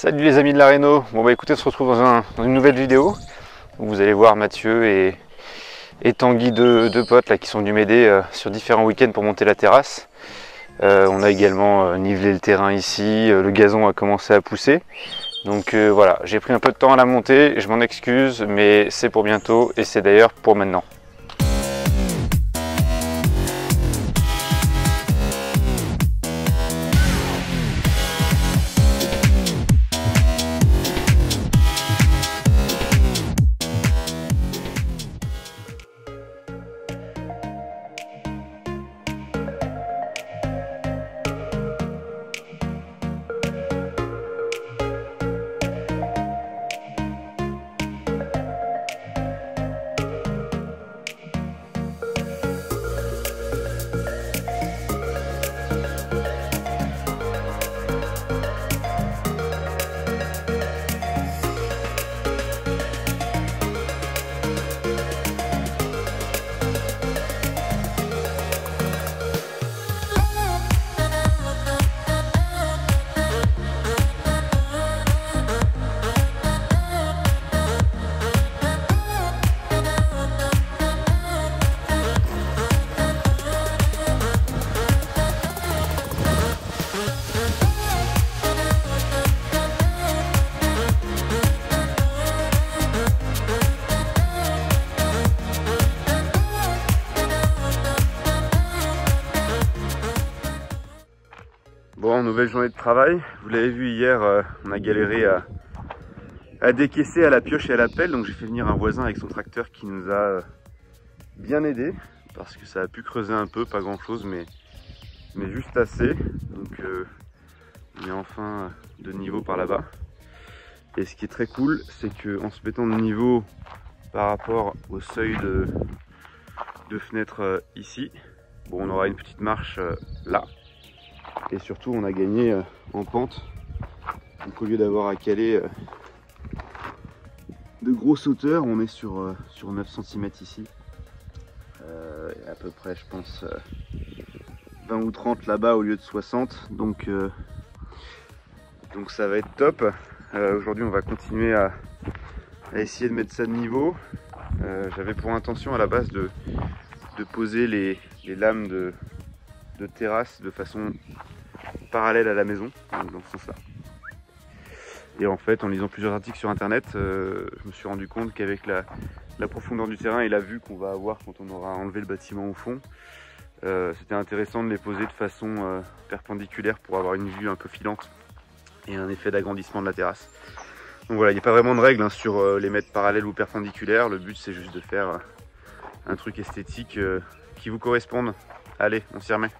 Salut les amis de la Réno. Bon bah écoutez, on se retrouve dans une nouvelle vidéo où vous allez voir Mathieu et Tanguy, deux potes là, qui sont venus m'aider sur différents week-ends pour monter la terrasse. On a également nivelé le terrain ici, le gazon a commencé à pousser. Donc voilà, j'ai pris un peu de temps à la monter, je m'en excuse, mais c'est pour bientôt et c'est d'ailleurs pour maintenant. Bon, nouvelle journée de travail. Vous l'avez vu hier, on a galéré à décaisser à la pioche et à la pelle. Donc j'ai fait venir un voisin avec son tracteur qui nous a bien aidé. Parce que ça a pu creuser un peu, pas grand chose, mais juste assez. Donc on est enfin de niveau par là-bas. Et ce qui est très cool, c'est qu'en se mettant de niveau par rapport au seuil de fenêtre ici, bon, on aura une petite marche là. Et surtout on a gagné en pente. Donc au lieu d'avoir à caler de grosses hauteurs, on est sur 9 cm ici. Et à peu près je pense 20 ou 30 là-bas au lieu de 60. Donc ça va être top. Aujourd'hui on va continuer à essayer de mettre ça de niveau. J'avais pour intention à la base de poser les lames de terrasse de façon parallèle à la maison, dans ce sens là. Et en fait, en lisant plusieurs articles sur internet, je me suis rendu compte qu'avec la profondeur du terrain et la vue qu'on va avoir quand on aura enlevé le bâtiment au fond, c'était intéressant de les poser de façon perpendiculaire pour avoir une vue un peu filante et un effet d'agrandissement de la terrasse. Donc voilà, il n'y a pas vraiment de règle sur les mettre parallèles ou perpendiculaires. Le but c'est juste de faire un truc esthétique qui vous corresponde. Allez, on s'y remet.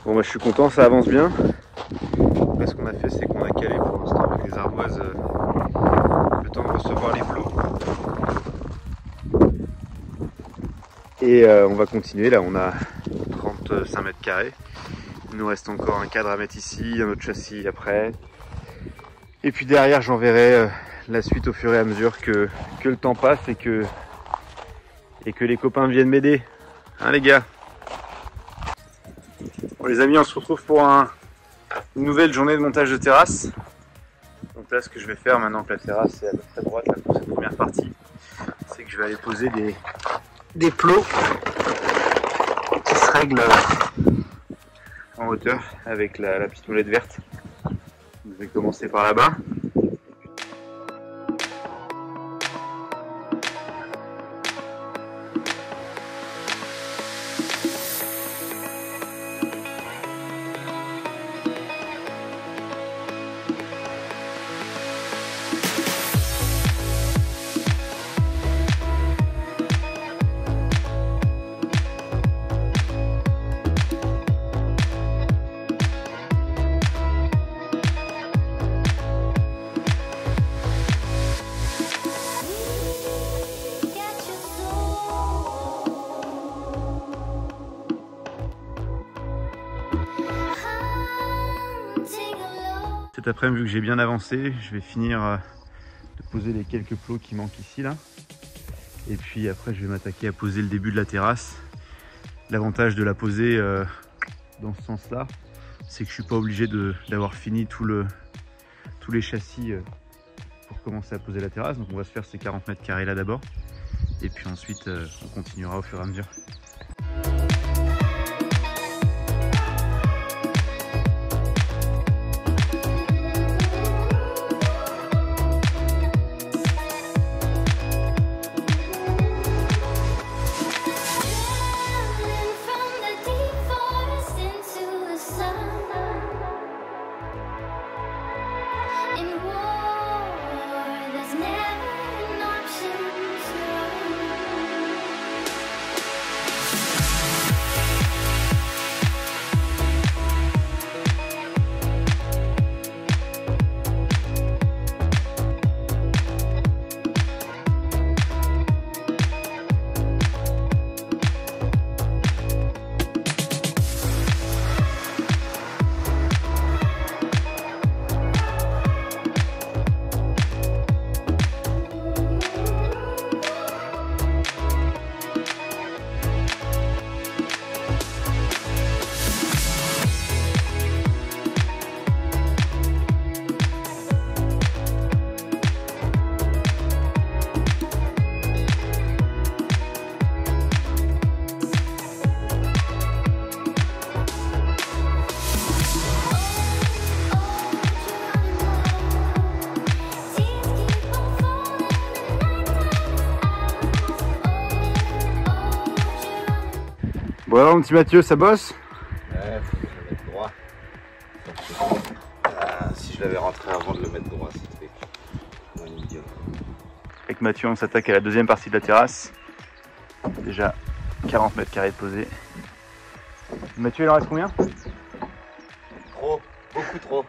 Bon bah je suis content, ça avance bien. Là ce qu'on a fait c'est qu'on a calé pour l'instant avec les ardoises le temps de recevoir les flots. Et on va continuer, là on a 35 mètres carrés. Il nous reste encore un cadre à mettre ici, un autre châssis après. Et puis derrière j'enverrai la suite au fur et à mesure que le temps passe et que les copains viennent m'aider. Hein les gars? Bon les amis, on se retrouve pour une nouvelle journée de montage de terrasse. Donc là ce que je vais faire maintenant que la terrasse est à peu près droite là, pour cette première partie, c'est que je vais aller poser des plots qui se règlent en hauteur avec la petite molette verte. Je vais commencer par là-bas. Cet après-midi, vu que j'ai bien avancé, je vais finir de poser les quelques plots qui manquent ici là. Et puis après je vais m'attaquer à poser le début de la terrasse. L'avantage de la poser dans ce sens là, c'est que je suis pas obligé d'avoir fini tous les châssis pour commencer à poser la terrasse. Donc on va se faire ces 40 mètres carrés là d'abord, et puis ensuite on continuera au fur et à mesure. Bon alors mon petit Mathieu, ça bosse? Ouais, faut le mettre droit. Si je l'avais rentré avant de le mettre droit, c'était un idiot. Avec Mathieu, on s'attaque à la deuxième partie de la terrasse. Déjà 40 mètres carrés de posé. Mathieu, il en reste combien? Trop, beaucoup trop.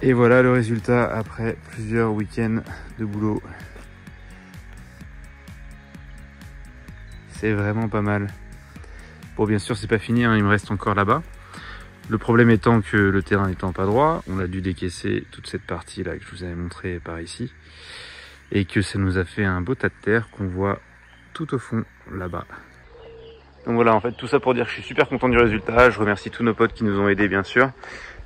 Et voilà le résultat après plusieurs week-ends de boulot. C'est vraiment pas mal. Bon, bien sûr c'est pas fini, hein, il me reste encore là-bas. Le problème étant que le terrain n'étant pas droit, on a dû décaisser toute cette partie là que je vous avais montré par ici. Et que ça nous a fait un beau tas de terre qu'on voit tout au fond là-bas. Donc voilà, en fait tout ça pour dire que je suis super content du résultat. Je remercie tous nos potes qui nous ont aidés bien sûr.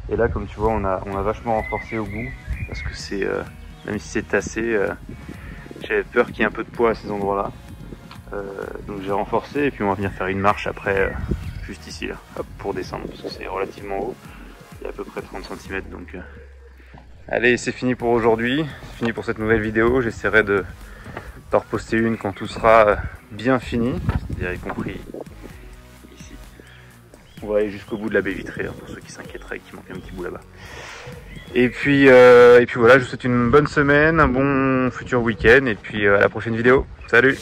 Et là, comme tu vois, on a vachement renforcé au bout, parce que c'est, même si c'est tassé, j'avais peur qu'il y ait un peu de poids à ces endroits-là. Donc j'ai renforcé, et puis on va venir faire une marche après, juste ici, là, hop, pour descendre, parce que c'est relativement haut. Il y a à peu près 30 cm, donc... Allez, c'est fini pour aujourd'hui, c'est fini pour cette nouvelle vidéo. J'essaierai d'en reposter une quand tout sera bien fini, c'est-à-dire y compris... On va aller jusqu'au bout de la baie vitrée, hein, pour ceux qui s'inquiéteraient qu'il manque un petit bout là-bas. Et puis voilà, je vous souhaite une bonne semaine, un bon futur week-end, et puis à la prochaine vidéo. Salut!